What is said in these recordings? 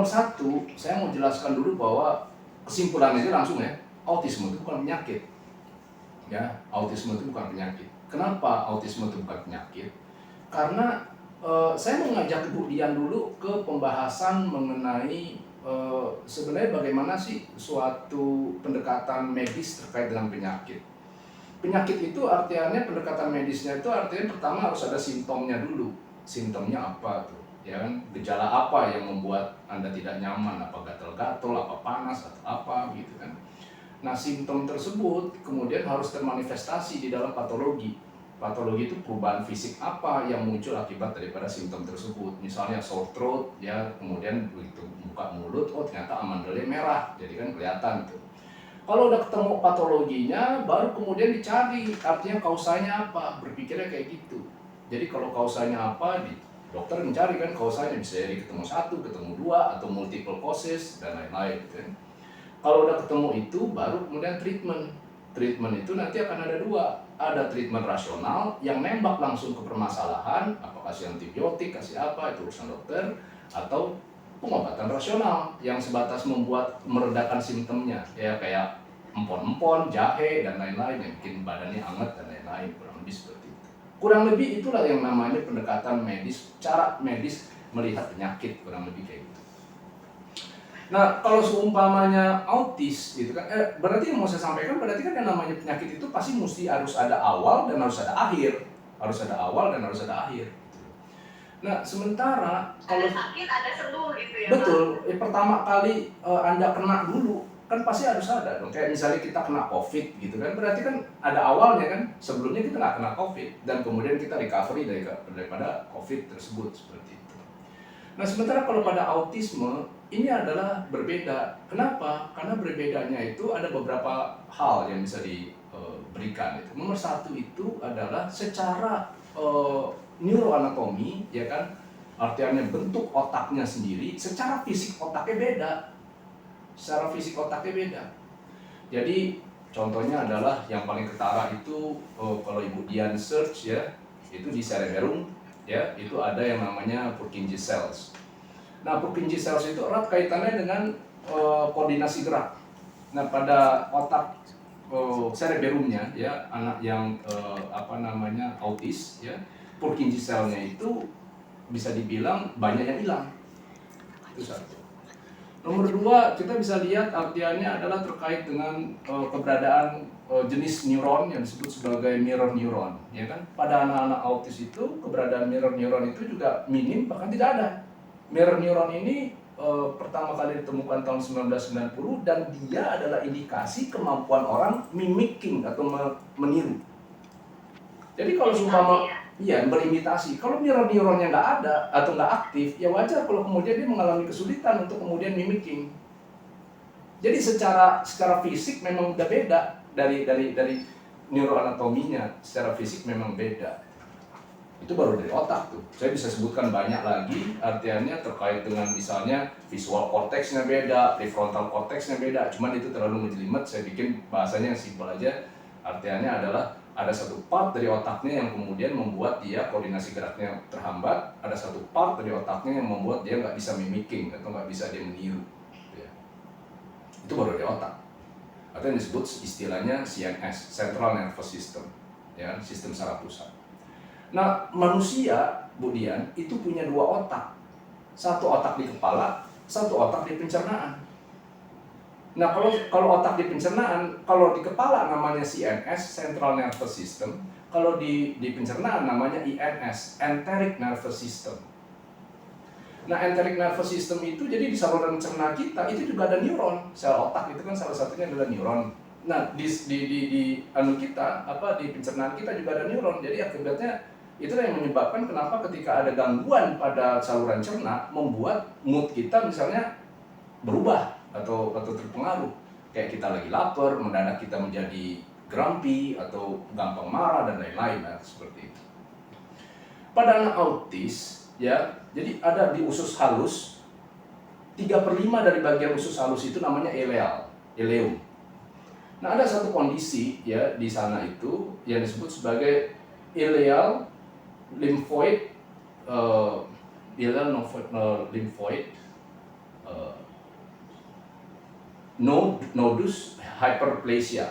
nomor satu, saya mau jelaskan dulu bahwa kesimpulannya itu langsung ya, autisme itu bukan penyakit. Ya, autisme itu bukan penyakit. Kenapa autisme itu bukan penyakit? Karena saya mengajak Ibu Dian dulu ke pembahasan mengenai sebenarnya bagaimana sih suatu pendekatan medis terkait dengan penyakit. Penyakit itu artinya pendekatan medisnya itu artinya pertama harus ada simptomnya dulu. Simptomnya apa tuh? Ya kan, gejala apa yang membuat Anda tidak nyaman, apa gatal-gatal, apa panas atau apa gitu kan. Nah, simptom tersebut kemudian harus termanifestasi di dalam patologi. Patologi itu perubahan fisik apa yang muncul akibat daripada simptom tersebut. Misalnya sore throat, ya kemudian begitu buka mulut, oh ternyata amandelnya merah, jadi kan kelihatan tuh. Kalau udah ketemu patologinya, baru kemudian dicari artinya kausanya apa, berpikirnya kayak gitu. Jadi kalau kausanya apa, dokter mencari kan kausanya, bisa jadi ketemu satu, ketemu dua, atau multiple causes dan lain-lain gitu kan. Kalau udah ketemu itu, baru kemudian treatment. Treatment itu nanti akan ada dua. Ada treatment rasional yang nembak langsung ke permasalahan, apakah kasih antibiotik, kasih apa, itu urusan dokter. Atau pengobatan rasional yang sebatas meredakan simptomnya. Ya kayak empon-empon, jahe, dan lain-lain yang bikin badannya hangat dan lain-lain. Kurang lebih seperti itu. Kurang lebih itulah yang namanya pendekatan medis, cara medis melihat penyakit, kurang lebih kayak gitu. Nah, kalau seumpamanya autis gitu kan, berarti yang mau saya sampaikan berarti kan yang namanya penyakit itu pasti mesti harus ada awal dan harus ada akhir. Harus ada awal dan harus ada akhir. Nah, sementara kalau ada sakit, ada sembuh gitu ya, betul, pertama kali Anda kena dulu, kan pasti harus ada dong. Kayak misalnya kita kena COVID gitu kan, berarti kan ada awalnya kan, sebelumnya kita nggak kena COVID, dan kemudian kita recovery daripada COVID tersebut, seperti itu. Nah, sementara kalau pada autisme, ini adalah berbeda. Kenapa? Karena berbedanya itu ada beberapa hal yang bisa diberikan. Nomor satu itu adalah secara neuroanatomi, ya kan, artinya bentuk otaknya sendiri, secara fisik otaknya beda. Secara fisik otaknya beda. Jadi contohnya adalah yang paling ketara itu kalau Ibu Dian search ya, itu di cerebellum ya, itu ada yang namanya Purkinje cells. Nah, Purkinje cells itu erat kaitannya dengan koordinasi gerak. Nah, pada otak cerebellumnya ya, anak yang autis ya, Purkinje cell-nya itu bisa dibilang banyak yang hilang. Itu satu. Nomor dua, kita bisa lihat artiannya adalah terkait dengan keberadaan jenis neuron yang disebut sebagai mirror neuron, ya kan? Pada anak-anak autis itu keberadaan mirror neuron itu juga minim, bahkan tidak ada. Mirror neuron ini pertama kali ditemukan tahun 1990 dan dia adalah indikasi kemampuan orang mimicking atau meniru. Jadi kalau seumpama berimitasi, kalau neuronnya nggak ada atau nggak aktif, ya wajar kalau kemudian dia mengalami kesulitan untuk kemudian mimicking. Jadi secara fisik memang udah beda dari neuroanatominya, secara fisik memang beda. Itu baru dari otak tuh. Saya bisa sebutkan banyak lagi, artinya terkait dengan misalnya visual cortexnya beda, prefrontal cortexnya beda. Cuman itu terlalu menjelimet, saya bikin bahasanya yang simpel aja. Artinya adalah ada satu part dari otaknya yang kemudian membuat dia koordinasi geraknya terhambat, ada satu part dari otaknya yang membuat dia nggak bisa mimicking atau nggak bisa dia meniru. Ya. Itu baru dari otak. Atau yang disebut istilahnya CNS, Central Nervous System, ya, sistem saraf pusat. Nah, manusia, Bu Dian, itu punya dua otak. Satu otak di kepala, satu otak di pencernaan. Nah, kalau otak di pencernaan, kalau di kepala namanya CNS, Central Nervous System. Kalau di pencernaan namanya INS, Enteric Nervous System. Nah, Enteric Nervous System itu jadi di saluran cerna kita itu juga ada neuron. Sel otak itu kan salah satunya adalah neuron. Nah, di pencernaan kita juga ada neuron. Jadi akibatnya itulah yang menyebabkan kenapa ketika ada gangguan pada saluran cerna membuat mood kita misalnya berubah atau terpengaruh. Kayak kita lagi lapar, mendadak kita menjadi grumpy atau gampang marah dan lain-lain, seperti itu. Pada anak autis, ya, jadi ada di usus halus 3/5 dari bagian usus halus itu namanya ileum. Nah, ada satu kondisi ya di sana itu yang disebut sebagai ileal lymphoid lymphoid eh, nodus hyperplasia,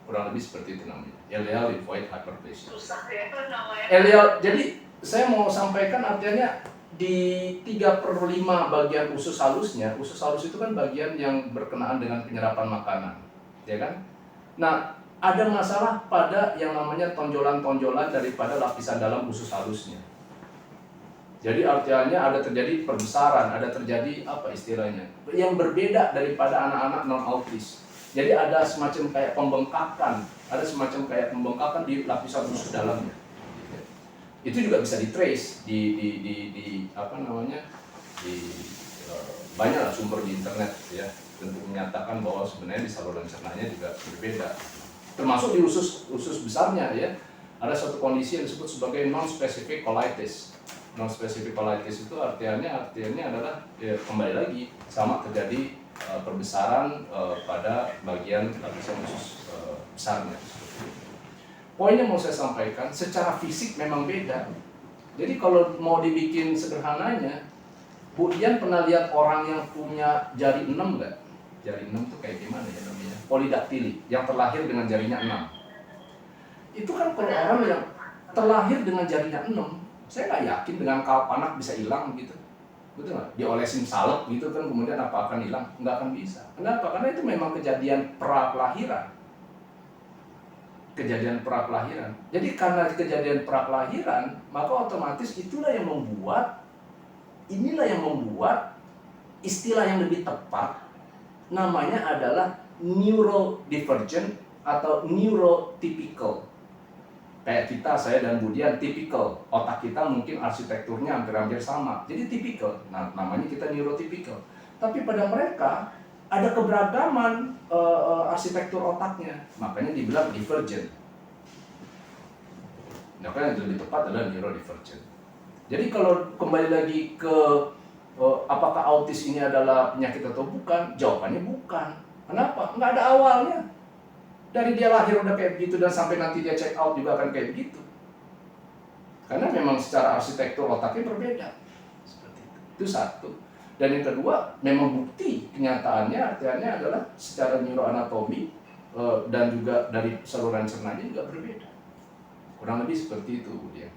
kurang lebih seperti itu namanya, LEA lymphoid hyperplasia. Susah ya namanya. LEA, jadi saya mau sampaikan artinya di 3/5 bagian usus halusnya, usus halus itu kan bagian yang berkenaan dengan penyerapan makanan, ya kan? Nah, ada masalah pada yang namanya tonjolan-tonjolan daripada lapisan dalam usus halusnya. Jadi artinya ada terjadi perbesaran, ada terjadi apa istilahnya, yang berbeda daripada anak-anak non-autis. Jadi ada semacam kayak pembengkakan, di lapisan usus dalamnya. Itu juga bisa di-trace banyak lah sumber di internet ya, untuk menyatakan bahwa sebenarnya di saluran cernanya juga berbeda. Termasuk di usus besarnya ya, ada satu kondisi yang disebut sebagai non-specific colitis. Non-specific colitis itu artinya adalah ya, kembali lagi sama terjadi perbesaran pada bagian lapisan usus besarnya. Poin yang mau saya sampaikan, secara fisik memang beda. Jadi kalau mau dibikin sederhananya, Bu Dian pernah lihat orang yang punya jari 6 nggak? Jari 6 itu kayak gimana ya namanya? Polidaktili, yang terlahir dengan jarinya 6. Itu kan kalau orang yang terlahir dengan jarinya 6, saya nggak yakin dengan kalpanak bisa hilang gitu. Betul nggak? Diolesin salep gitu kan, kemudian apa akan hilang? Nggak akan bisa. Kenapa? Karena itu memang kejadian pra-kelahiran. Jadi karena kejadian pra-kelahiran, maka otomatis inilah yang membuat istilah yang lebih tepat namanya adalah neurodivergent atau neurotypical. Kayak kita, saya dan Budian tipikal, otak kita mungkin arsitekturnya hampir-hampir sama, jadi tipikal. Nah, namanya kita neurotypical. Tapi pada mereka ada keberagaman arsitektur otaknya, makanya dibilang divergent. Makanya yang lebih tepat adalah neurodivergent. Jadi kalau kembali lagi ke apakah autis ini adalah penyakit atau bukan, jawabannya bukan. Kenapa? Nggak ada awalnya. Dari dia lahir udah kayak begitu dan sampai nanti dia check out juga akan kayak begitu. Karena memang secara arsitektur otaknya berbeda. Seperti itu. Itu satu. Dan yang kedua, memang bukti kenyataannya artinya adalah secara neuroanatomi dan juga dari saluran cernanya juga berbeda. Kurang lebih seperti itu, Budian.